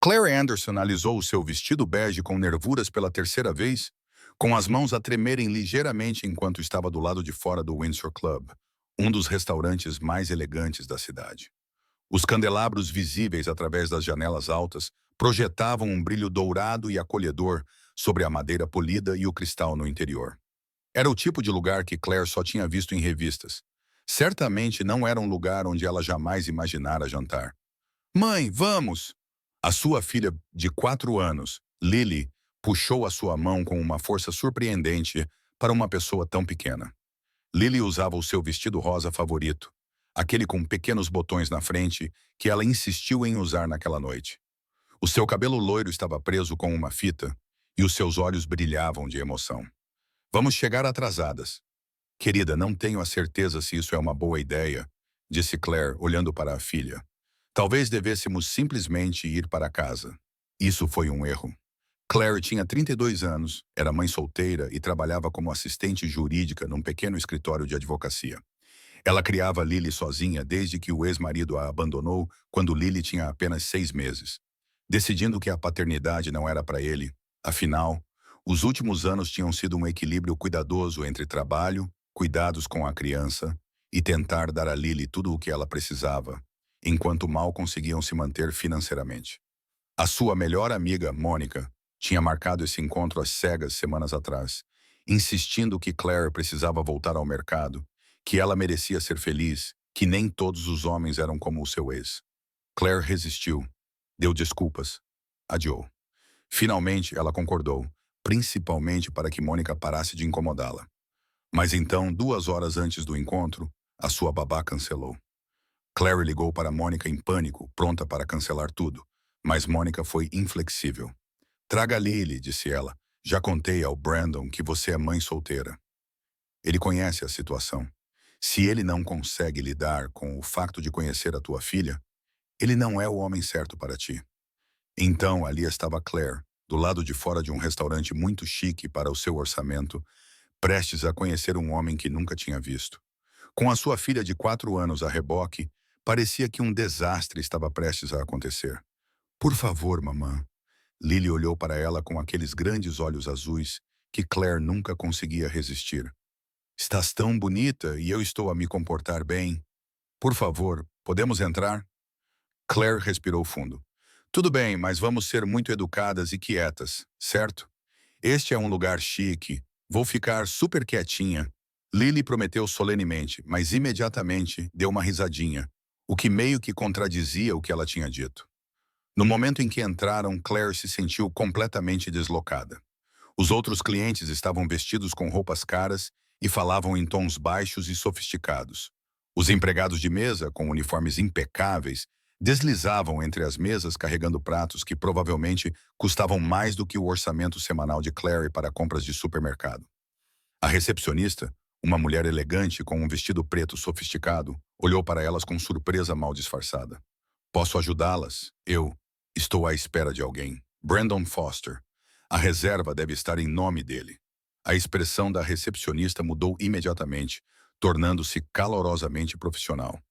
Claire Anderson alisou o seu vestido bege com nervuras pela terceira vez, com as mãos a tremerem ligeiramente enquanto estava do lado de fora do Windsor Club, um dos restaurantes mais elegantes da cidade. Os candelabros visíveis através das janelas altas projetavam um brilho dourado e acolhedor sobre a madeira polida e o cristal no interior. Era o tipo de lugar que Claire só tinha visto em revistas. Certamente não era um lugar onde ela jamais imaginara jantar. Mãe, vamos! A sua filha de 4 anos, Lily, puxou a sua mão com uma força surpreendente para uma pessoa tão pequena. Lily usava o seu vestido rosa favorito, aquele com pequenos botões na frente que ela insistiu em usar naquela noite. O seu cabelo loiro estava preso com uma fita e os seus olhos brilhavam de emoção. Vamos chegar atrasadas. Querida, não tenho a certeza se isso é uma boa ideia, disse Claire, olhando para a filha. Talvez devêssemos simplesmente ir para casa. Isso foi um erro. Claire tinha 32 anos, era mãe solteira e trabalhava como assistente jurídica num pequeno escritório de advocacia. Ela criava Lily sozinha desde que o ex-marido a abandonou quando Lily tinha apenas 6 meses. Decidindo que a paternidade não era para ele, afinal, os últimos anos tinham sido um equilíbrio cuidadoso entre trabalho, cuidados com a criança e tentar dar a Lily tudo o que ela precisava, enquanto mal conseguiam se manter financeiramente. A sua melhor amiga, Mônica, tinha marcado esse encontro às cegas semanas atrás, insistindo que Claire precisava voltar ao mercado, que ela merecia ser feliz, que nem todos os homens eram como o seu ex. Claire resistiu, deu desculpas, adiou. Finalmente, ela concordou, principalmente para que Mônica parasse de incomodá-la. Mas então, 2 horas antes do encontro, a sua babá cancelou. Claire ligou para Mônica em pânico, pronta para cancelar tudo, mas Mônica foi inflexível. Traga Lily, disse ela. Já contei ao Brandon que você é mãe solteira. Ele conhece a situação. Se ele não consegue lidar com o facto de conhecer a tua filha, ele não é o homem certo para ti. Então, ali estava Claire, do lado de fora de um restaurante muito chique para o seu orçamento, prestes a conhecer um homem que nunca tinha visto. Com a sua filha de 4 anos a reboque, parecia que um desastre estava prestes a acontecer. Por favor, mamã. Lily olhou para ela com aqueles grandes olhos azuis que Claire nunca conseguia resistir. Estás tão bonita e eu estou a me comportar bem. Por favor, podemos entrar? Claire respirou fundo. Tudo bem, mas vamos ser muito educadas e quietas, certo? Este é um lugar chique. Vou ficar super quietinha. Lily prometeu solenemente, mas imediatamente deu uma risadinha, o que meio que contradizia o que ela tinha dito. No momento em que entraram, Claire se sentiu completamente deslocada. Os outros clientes estavam vestidos com roupas caras e falavam em tons baixos e sofisticados. Os empregados de mesa, com uniformes impecáveis, deslizavam entre as mesas carregando pratos que provavelmente custavam mais do que o orçamento semanal de Claire para compras de supermercado. A recepcionista, uma mulher elegante com um vestido preto sofisticado, olhou para elas com surpresa mal disfarçada. Posso ajudá-las? Eu estou à espera de alguém. Brandon Foster. A reserva deve estar em nome dele. A expressão da recepcionista mudou imediatamente, tornando-se calorosamente profissional.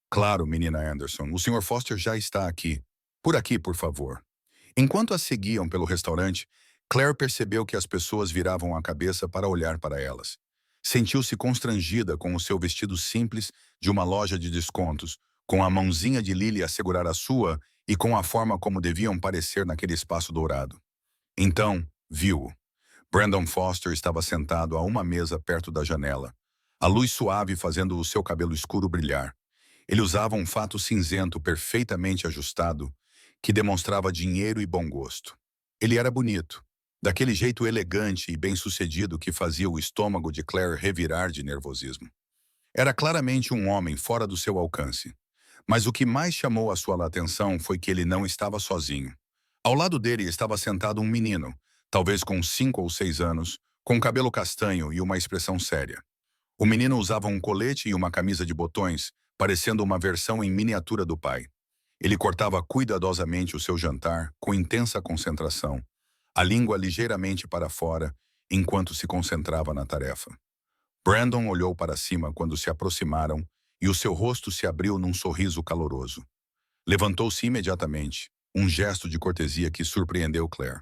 Claro, menina Anderson, o Sr. Foster já está aqui. Por aqui, por favor. Enquanto as seguiam pelo restaurante, Claire percebeu que as pessoas viravam a cabeça para olhar para elas. Sentiu-se constrangida com o seu vestido simples de uma loja de descontos, com a mãozinha de Lily a segurar a sua e com a forma como deviam parecer naquele espaço dourado. Então, viu-o. Brandon Foster estava sentado a uma mesa perto da janela, a luz suave fazendo o seu cabelo escuro brilhar. Ele usava um fato cinzento perfeitamente ajustado, que demonstrava dinheiro e bom gosto. Ele era bonito, daquele jeito elegante e bem-sucedido que fazia o estômago de Claire revirar de nervosismo. Era claramente um homem fora do seu alcance. Mas o que mais chamou a sua atenção foi que ele não estava sozinho. Ao lado dele estava sentado um menino, talvez com 5 ou 6 anos, com cabelo castanho e uma expressão séria. O menino usava um colete e uma camisa de botões, parecendo uma versão em miniatura do pai. Ele cortava cuidadosamente o seu jantar, com intensa concentração, a língua ligeiramente para fora, enquanto se concentrava na tarefa. Brandon olhou para cima quando se aproximaram e o seu rosto se abriu num sorriso caloroso. Levantou-se imediatamente, um gesto de cortesia que surpreendeu Claire.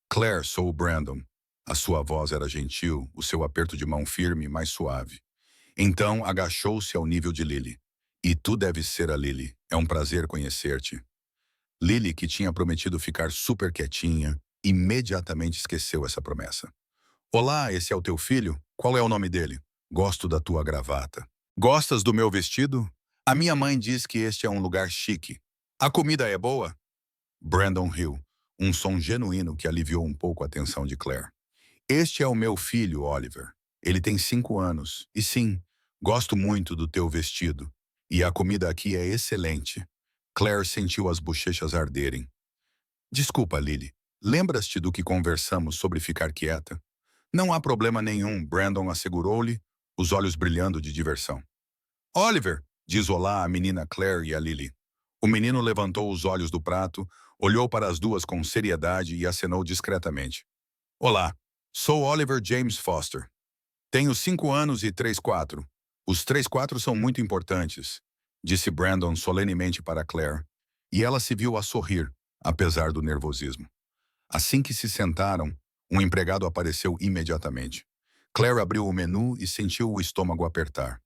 Claire, sou o Brandon. A sua voz era gentil, o seu aperto de mão firme, mas suave. Então agachou-se ao nível de Lily. E tu deves ser a Lily. É um prazer conhecer-te. Lily, que tinha prometido ficar super quietinha, imediatamente esqueceu essa promessa. Olá, esse é o teu filho? Qual é o nome dele? Gosto da tua gravata. Gostas do meu vestido? A minha mãe diz que este é um lugar chique. A comida é boa? Brandon riu, um som genuíno que aliviou um pouco a tensão de Claire. Este é o meu filho, Oliver. Ele tem 5 anos. E sim, gosto muito do teu vestido. E a comida aqui é excelente. Claire sentiu as bochechas arderem. Desculpa, Lily. Lembras-te do que conversamos sobre ficar quieta? Não há problema nenhum, Brandon assegurou-lhe, os olhos brilhando de diversão. Oliver, diz olá a menina Claire e a Lily. O menino levantou os olhos do prato, olhou para as duas com seriedade e acenou discretamente. Olá, sou Oliver James Foster. Tenho 5 anos e 3/4. Os 3/4 são muito importantes, disse Brandon solenemente para Claire, e ela se viu a sorrir, apesar do nervosismo. Assim que se sentaram, um empregado apareceu imediatamente. Claire abriu o menu e sentiu o estômago apertar.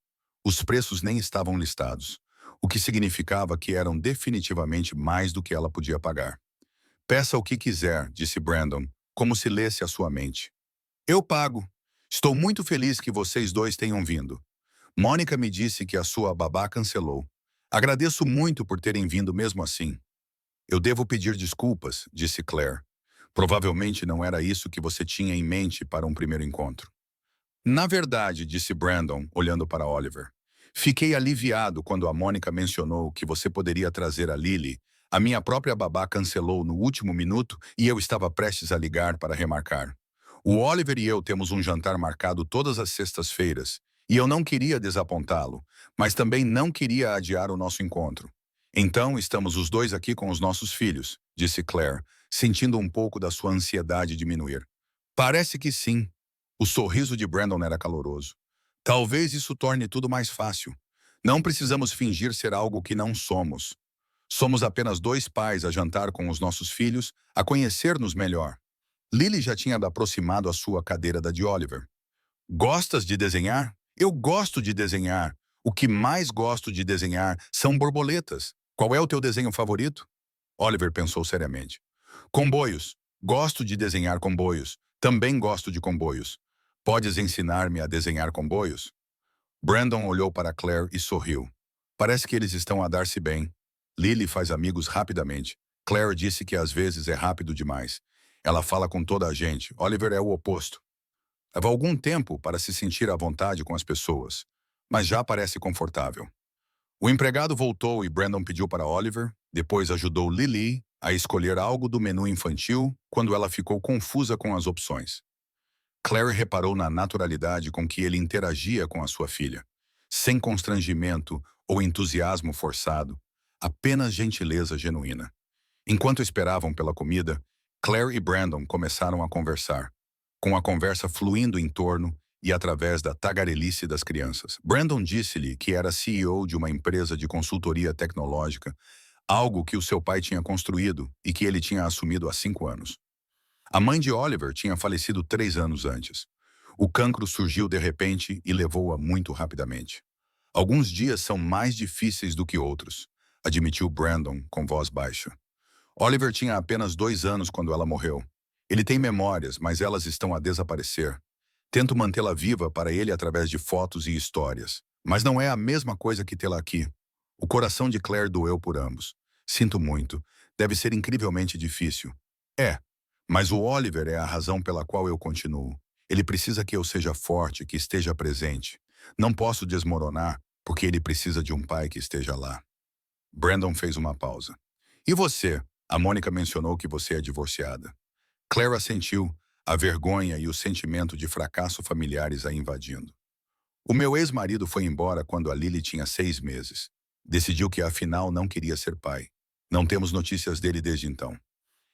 Os preços nem estavam listados, o que significava que eram definitivamente mais do que ela podia pagar. Peça o que quiser, disse Brandon, como se lesse a sua mente. Eu pago. Estou muito feliz que vocês dois tenham vindo. Mônica me disse que a sua babá cancelou. Agradeço muito por terem vindo mesmo assim. Eu devo pedir desculpas, disse Claire. Provavelmente não era isso que você tinha em mente para um primeiro encontro. Na verdade, disse Brandon, olhando para Oliver. Fiquei aliviado quando a Mônica mencionou que você poderia trazer a Lily. A minha própria babá cancelou no último minuto e eu estava prestes a ligar para remarcar. O Oliver e eu temos um jantar marcado todas as sextas-feiras, e eu não queria desapontá-lo, mas também não queria adiar o nosso encontro. Então, estamos os dois aqui com os nossos filhos, disse Claire, sentindo um pouco da sua ansiedade diminuir. Parece que sim. O sorriso de Brandon era caloroso. Talvez isso torne tudo mais fácil. Não precisamos fingir ser algo que não somos. Somos apenas dois pais a jantar com os nossos filhos, a conhecer-nos melhor. Lily já tinha aproximado a sua cadeira da de Oliver. Gostas de desenhar? Eu gosto de desenhar. O que mais gosto de desenhar são borboletas. Qual é o teu desenho favorito? Oliver pensou seriamente. Comboios. Gosto de desenhar comboios. Também gosto de comboios. Podes ensinar-me a desenhar comboios? Brandon olhou para Claire e sorriu. Parece que eles estão a dar-se bem. Lily faz amigos rapidamente. Claire disse que às vezes é rápido demais. Ela fala com toda a gente. Oliver é o oposto. Leva algum tempo para se sentir à vontade com as pessoas, mas já parece confortável. O empregado voltou e Brandon pediu para Oliver, depois ajudou Lily a escolher algo do menu infantil quando ela ficou confusa com as opções. Claire reparou na naturalidade com que ele interagia com a sua filha, sem constrangimento ou entusiasmo forçado, apenas gentileza genuína. Enquanto esperavam pela comida, Claire e Brandon começaram a conversar, com a conversa fluindo em torno e através da tagarelice das crianças. Brandon disse-lhe que era CEO de uma empresa de consultoria tecnológica, algo que o seu pai tinha construído e que ele tinha assumido há 5 anos. A mãe de Oliver tinha falecido 3 anos antes. O cancro surgiu de repente e levou-a muito rapidamente. Alguns dias são mais difíceis do que outros, admitiu Brandon com voz baixa. Oliver tinha apenas 2 anos quando ela morreu. Ele tem memórias, mas elas estão a desaparecer. Tento mantê-la viva para ele através de fotos e histórias. Mas não é a mesma coisa que tê-la aqui. O coração de Claire doeu por ambos. Sinto muito. Deve ser incrivelmente difícil. É, mas o Oliver é a razão pela qual eu continuo. Ele precisa que eu seja forte, que esteja presente. Não posso desmoronar, porque ele precisa de um pai que esteja lá. Brandon fez uma pausa. E você? A Mônica mencionou que você é divorciada. Claire assentiu, a vergonha e o sentimento de fracasso familiares a invadindo. O meu ex-marido foi embora quando a Lily tinha 6 meses. Decidiu que afinal não queria ser pai. Não temos notícias dele desde então.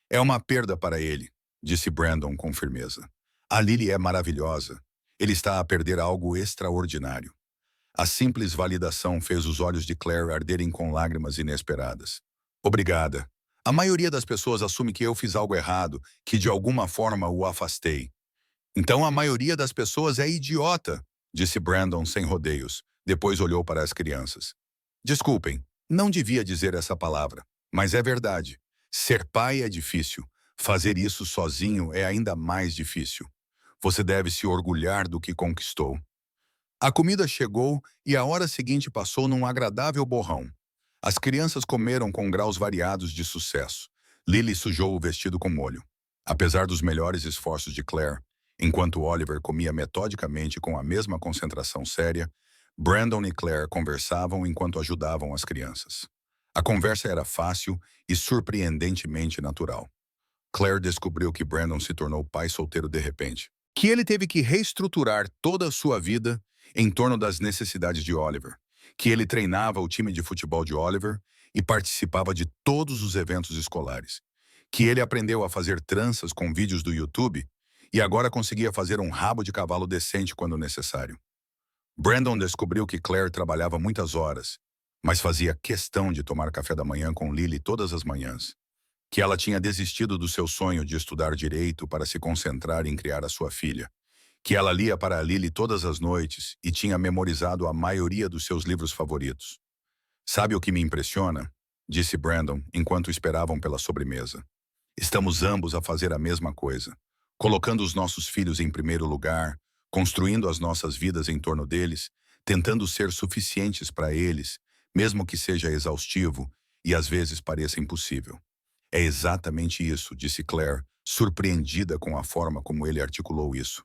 É uma perda para ele, disse Brandon com firmeza. A Lily é maravilhosa. Ele está a perder algo extraordinário. A simples validação fez os olhos de Claire arderem com lágrimas inesperadas. Obrigada. A maioria das pessoas assume que eu fiz algo errado, que de alguma forma o afastei. Então a maioria das pessoas é idiota, disse Brandon sem rodeios. Depois olhou para as crianças. Desculpem, não devia dizer essa palavra, mas é verdade. Ser pai é difícil. Fazer isso sozinho é ainda mais difícil. Você deve se orgulhar do que conquistou. A comida chegou e a hora seguinte passou num agradável borrão. As crianças comeram com graus variados de sucesso. Lily sujou o vestido com molho. Apesar dos melhores esforços de Claire, enquanto Oliver comia metodicamente com a mesma concentração séria, Brandon e Claire conversavam enquanto ajudavam as crianças. A conversa era fácil e surpreendentemente natural. Claire descobriu que Brandon se tornou pai solteiro de repente, que ele teve que reestruturar toda a sua vida em torno das necessidades de Oliver, que ele treinava o time de futebol de Oliver e participava de todos os eventos escolares, que ele aprendeu a fazer tranças com vídeos do YouTube e agora conseguia fazer um rabo de cavalo decente quando necessário. Brandon descobriu que Claire trabalhava muitas horas, mas fazia questão de tomar café da manhã com Lily todas as manhãs, que ela tinha desistido do seu sonho de estudar direito para se concentrar em criar a sua filha, que ela lia para a Lily todas as noites e tinha memorizado a maioria dos seus livros favoritos. Sabe o que me impressiona? Disse Brandon enquanto esperavam pela sobremesa. Estamos ambos a fazer a mesma coisa, colocando os nossos filhos em primeiro lugar, construindo as nossas vidas em torno deles, tentando ser suficientes para eles, mesmo que seja exaustivo e às vezes pareça impossível. É exatamente isso, disse Claire, surpreendida com a forma como ele articulou isso.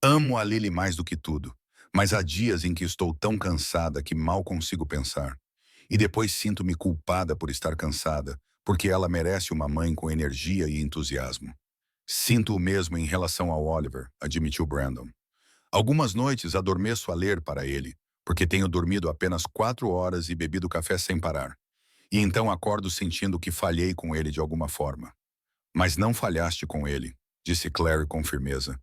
Amo a Lily mais do que tudo, mas há dias em que estou tão cansada que mal consigo pensar. E depois sinto-me culpada por estar cansada, porque ela merece uma mãe com energia e entusiasmo. Sinto o mesmo em relação ao Oliver, admitiu Brandon. Algumas noites adormeço a ler para ele, porque tenho dormido apenas 4 horas e bebido café sem parar. E então acordo sentindo que falhei com ele de alguma forma. Mas não falhaste com ele, disse Claire com firmeza.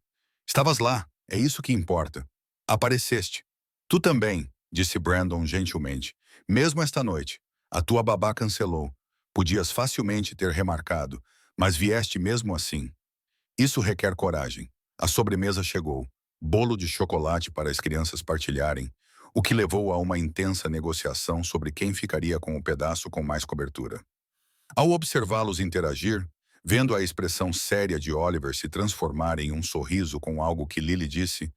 Estavas lá, é isso que importa. Apareceste. Tu também, disse Brandon gentilmente. Mesmo esta noite. A tua babá cancelou. Podias facilmente ter remarcado, mas vieste mesmo assim. Isso requer coragem. A sobremesa chegou. Bolo de chocolate para as crianças partilharem, o que levou a uma intensa negociação sobre quem ficaria com o pedaço com mais cobertura. Ao observá-los interagir, vendo a expressão séria de Oliver se transformar em um sorriso com algo que Lily disse,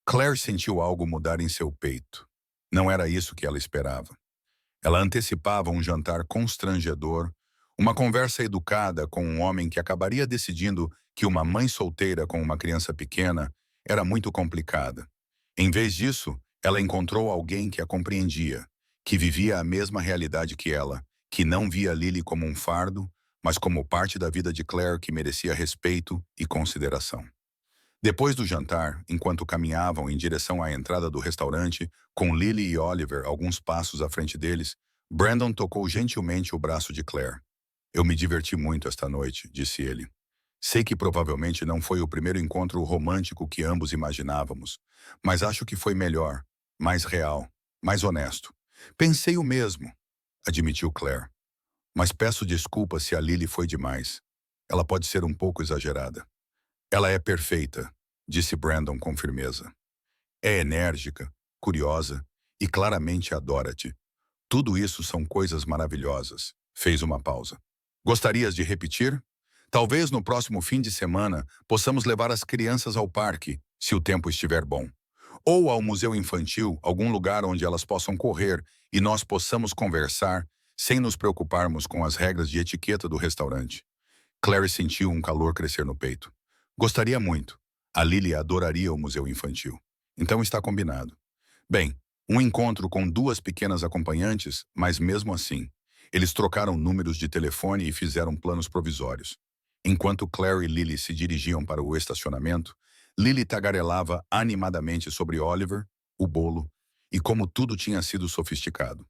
Claire sentiu algo mudar em seu peito. Não era isso que ela esperava. Ela antecipava um jantar constrangedor, uma conversa educada com um homem que acabaria decidindo que uma mãe solteira com uma criança pequena era muito complicada. Em vez disso, ela encontrou alguém que a compreendia, que vivia a mesma realidade que ela, que não via Lily como um fardo, mas como parte da vida de Claire que merecia respeito e consideração. Depois do jantar, enquanto caminhavam em direção à entrada do restaurante, com Lily e Oliver alguns passos à frente deles, Brandon tocou gentilmente o braço de Claire. Eu me diverti muito esta noite, disse ele. Sei que provavelmente não foi o primeiro encontro romântico que ambos imaginávamos, mas acho que foi melhor, mais real, mais honesto. Pensei o mesmo, admitiu Claire. Mas peço desculpas se a Lily foi demais. Ela pode ser um pouco exagerada. Ela é perfeita, disse Brandon com firmeza. É enérgica, curiosa e claramente adora-te. Tudo isso são coisas maravilhosas. Fez uma pausa. Gostarias de repetir? Talvez no próximo fim de semana possamos levar as crianças ao parque, se o tempo estiver bom. Ou ao museu infantil, algum lugar onde elas possam correr e nós possamos conversar sem nos preocuparmos com as regras de etiqueta do restaurante. Clary sentiu um calor crescer no peito. Gostaria muito. A Lily adoraria o museu infantil. Então está combinado. Bem, um encontro com 2 pequenas acompanhantes, mas mesmo assim, eles trocaram números de telefone e fizeram planos provisórios. Enquanto Claire e Lily se dirigiam para o estacionamento, Lily tagarelava animadamente sobre Oliver, o bolo, e como tudo tinha sido sofisticado.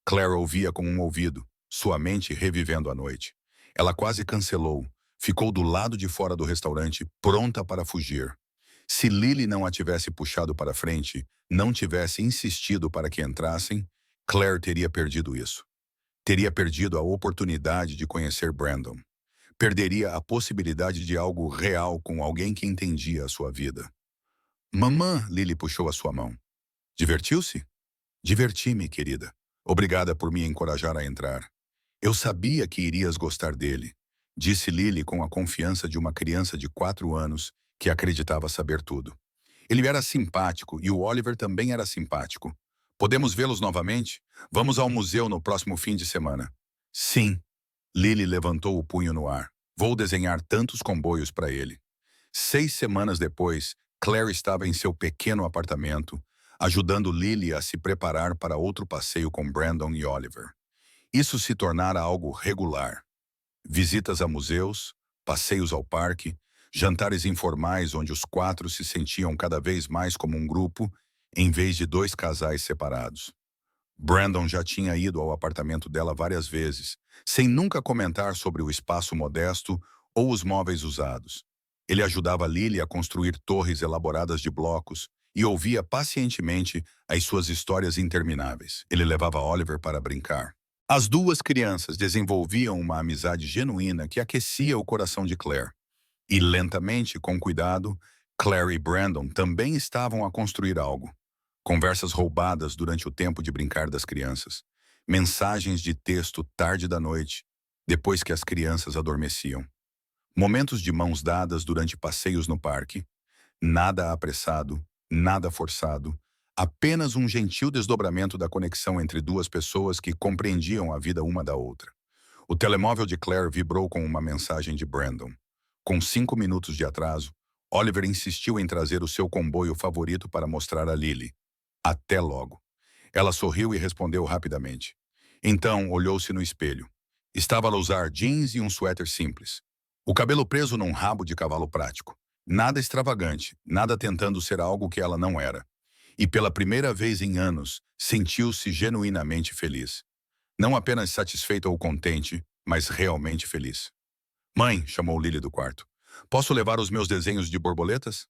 Claire ouvia com um ouvido, sua mente revivendo a noite. Ela quase cancelou, ficou do lado de fora do restaurante, pronta para fugir. Se Lily não a tivesse puxado para frente, não tivesse insistido para que entrassem, Claire teria perdido isso. Teria perdido a oportunidade de conhecer Brandon. Perderia a possibilidade de algo real com alguém que entendia a sua vida. Mamã, Lily puxou a sua mão. Divertiu-se? Diverti-me, querida. Obrigada por me encorajar a entrar. Eu sabia que irias gostar dele, disse Lily com a confiança de uma criança de 4 anos que acreditava saber tudo. Ele era simpático e o Oliver também era simpático. Podemos vê-los novamente? Vamos ao museu no próximo fim de semana. Sim. Lily levantou o punho no ar. Vou desenhar tantos comboios para ele. 6 semanas depois, Claire estava em seu pequeno apartamento, ajudando Lily a se preparar para outro passeio com Brandon e Oliver. Isso se tornara algo regular. Visitas a museus, passeios ao parque, jantares informais onde os 4 se sentiam cada vez mais como um grupo, em vez de 2 casais separados. Brandon já tinha ido ao apartamento dela várias vezes, sem nunca comentar sobre o espaço modesto ou os móveis usados. Ele ajudava Lily a construir torres elaboradas de blocos e ouvia pacientemente as suas histórias intermináveis. Ele levava Oliver para brincar. As 2 crianças desenvolviam uma amizade genuína que aquecia o coração de Claire. E lentamente, com cuidado, Claire e Brandon também estavam a construir algo. Conversas roubadas durante o tempo de brincar das crianças. Mensagens de texto tarde da noite, depois que as crianças adormeciam. Momentos de mãos dadas durante passeios no parque. Nada apressado, nada forçado. Apenas um gentil desdobramento da conexão entre 2 pessoas que compreendiam a vida uma da outra. O telemóvel de Claire vibrou com uma mensagem de Brandon. Com 5 minutos de atraso, Oliver insistiu em trazer o seu comboio favorito para mostrar a Lily. Até logo. Ela sorriu e respondeu rapidamente. Então, olhou-se no espelho. Estava a usar jeans e um suéter simples. O cabelo preso num rabo de cavalo prático. Nada extravagante, nada tentando ser algo que ela não era. E pela primeira vez em anos, sentiu-se genuinamente feliz. Não apenas satisfeita ou contente, mas realmente feliz. Mãe, chamou Lily do quarto. Posso levar os meus desenhos de borboletas?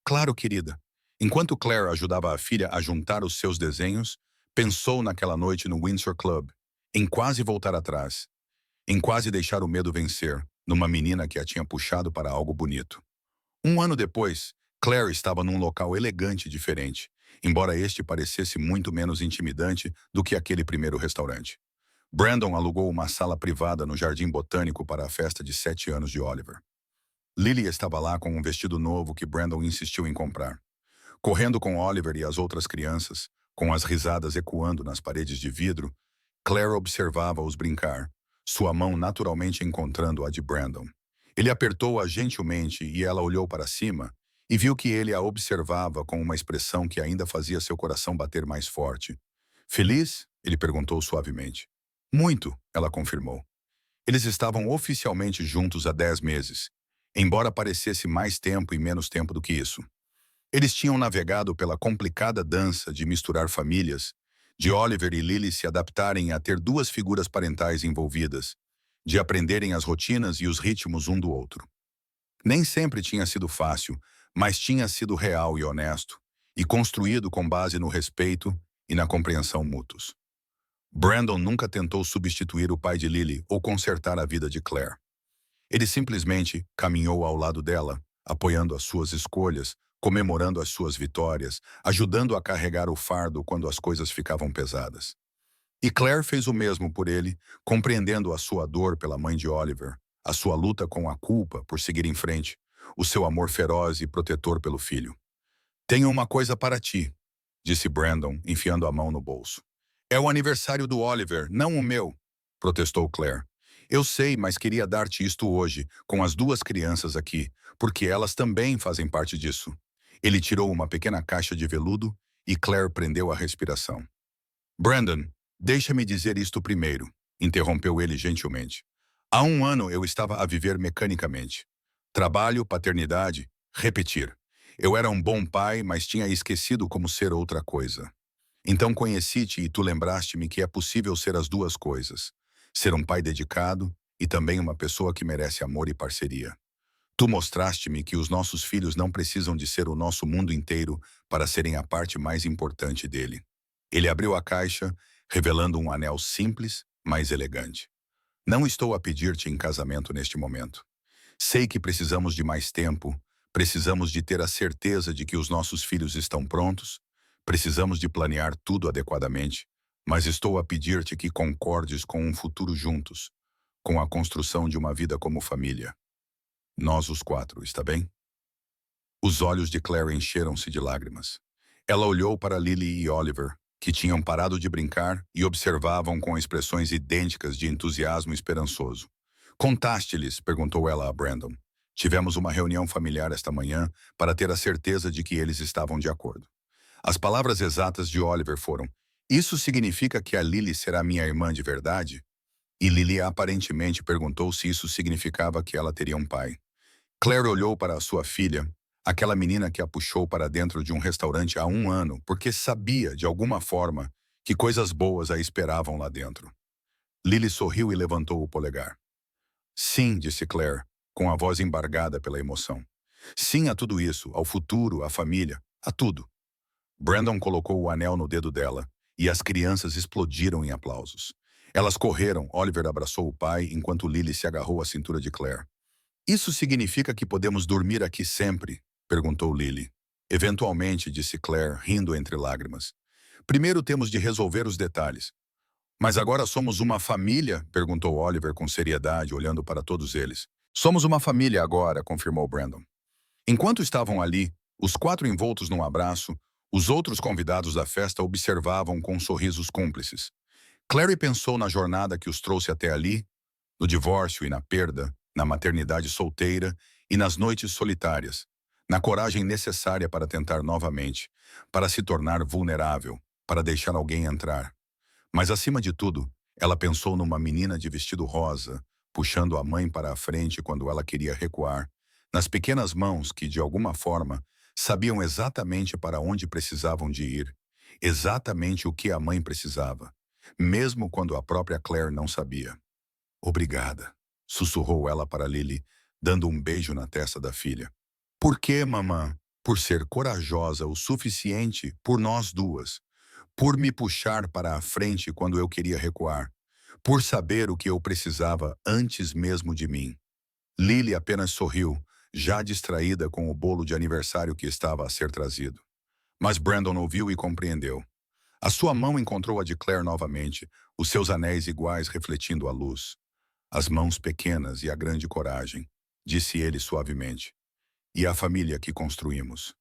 Claro, querida. Enquanto Claire ajudava a filha a juntar os seus desenhos, pensou naquela noite no Windsor Club, em quase voltar atrás, em quase deixar o medo vencer, numa menina que a tinha puxado para algo bonito. 1 ano depois, Claire estava num local elegante e diferente, embora este parecesse muito menos intimidante do que aquele primeiro restaurante. Brandon alugou uma sala privada no Jardim Botânico para a festa de 7 anos de Oliver. Lily estava lá com um vestido novo que Brandon insistiu em comprar. Correndo com Oliver e as outras crianças, com as risadas ecoando nas paredes de vidro, Claire observava-os brincar, sua mão naturalmente encontrando a de Brandon. Ele apertou-a gentilmente e ela olhou para cima e viu que ele a observava com uma expressão que ainda fazia seu coração bater mais forte. Feliz? Ele perguntou suavemente. Muito, ela confirmou. Eles estavam oficialmente juntos há 10 meses, embora parecesse mais tempo e menos tempo do que isso. Eles tinham navegado pela complicada dança de misturar famílias, de Oliver e Lily se adaptarem a ter 2 figuras parentais envolvidas, de aprenderem as rotinas e os ritmos um do outro. Nem sempre tinha sido fácil, mas tinha sido real e honesto, e construído com base no respeito e na compreensão mútuos. Brandon nunca tentou substituir o pai de Lily ou consertar a vida de Claire. Ele simplesmente caminhou ao lado dela, apoiando as suas escolhas, comemorando as suas vitórias, ajudando a carregar o fardo quando as coisas ficavam pesadas. E Claire fez o mesmo por ele, compreendendo a sua dor pela mãe de Oliver, a sua luta com a culpa por seguir em frente, o seu amor feroz e protetor pelo filho. Tenho uma coisa para ti, disse Brandon, enfiando a mão no bolso. É o aniversário do Oliver, não o meu, protestou Claire. Eu sei, mas queria dar-te isto hoje, com as 2 crianças aqui, porque elas também fazem parte disso. Ele tirou uma pequena caixa de veludo e Claire prendeu a respiração. Brandon, deixa-me dizer isto primeiro, interrompeu ele gentilmente. Há 1 ano eu estava a viver mecanicamente. Trabalho, paternidade, repetir. Eu era um bom pai, mas tinha esquecido como ser outra coisa. Então conheci-te e tu lembraste-me que é possível ser as 2 coisas. Ser um pai dedicado e também uma pessoa que merece amor e parceria. Tu mostraste-me que os nossos filhos não precisam de ser o nosso mundo inteiro para serem a parte mais importante dele. Ele abriu a caixa, revelando um anel simples, mais elegante. Não estou a pedir-te em casamento neste momento. Sei que precisamos de mais tempo, precisamos de ter a certeza de que os nossos filhos estão prontos, precisamos de planear tudo adequadamente, mas estou a pedir-te que concordes com um futuro juntos, com a construção de uma vida como família. Nós os quatro, está bem? Os olhos de Claire encheram-se de lágrimas. Ela olhou para Lily e Oliver, que tinham parado de brincar e observavam com expressões idênticas de entusiasmo esperançoso. Contaste-lhes? Perguntou ela a Brandon. Tivemos uma reunião familiar esta manhã para ter a certeza de que eles estavam de acordo. As palavras exatas de Oliver foram: "Isso significa que a Lily será minha irmã de verdade?" E Lily aparentemente perguntou se isso significava que ela teria um pai. Claire olhou para a sua filha, aquela menina que a puxou para dentro de um restaurante há um ano, porque sabia, de alguma forma, que coisas boas a esperavam lá dentro. Lily sorriu e levantou o polegar. Sim, disse Claire, com a voz embargada pela emoção. Sim a tudo isso, ao futuro, à família, a tudo. Brandon colocou o anel no dedo dela, e as crianças explodiram em aplausos. Elas correram, Oliver abraçou o pai, enquanto Lily se agarrou à cintura de Claire. Isso significa que podemos dormir aqui sempre? Perguntou Lily. Eventualmente, disse Claire, rindo entre lágrimas. Primeiro temos de resolver os detalhes. Mas agora somos uma família? Perguntou Oliver com seriedade, olhando para todos eles. Somos uma família agora, confirmou Brandon. Enquanto estavam ali, os quatro envoltos num abraço, os outros convidados da festa observavam com sorrisos cúmplices. Clary pensou na jornada que os trouxe até ali, no divórcio e na perda, na maternidade solteira e nas noites solitárias, na coragem necessária para tentar novamente, para se tornar vulnerável, para deixar alguém entrar. Mas, acima de tudo, ela pensou numa menina de vestido rosa, puxando a mãe para a frente quando ela queria recuar, nas pequenas mãos que, de alguma forma, sabiam exatamente para onde precisavam de ir, exatamente o que a mãe precisava, mesmo quando a própria Claire não sabia. Obrigada, sussurrou ela para Lily, dando um beijo na testa da filha. Por quê, mamã? Por ser corajosa o suficiente por nós duas. Por me puxar para a frente quando eu queria recuar. Por saber o que eu precisava antes mesmo de mim. Lily apenas sorriu, já distraída com o bolo de aniversário que estava a ser trazido. Mas Brandon ouviu e compreendeu. A sua mão encontrou a de Claire novamente, os seus anéis iguais refletindo a luz. As mãos pequenas e a grande coragem, disse ele suavemente. E a família que construímos.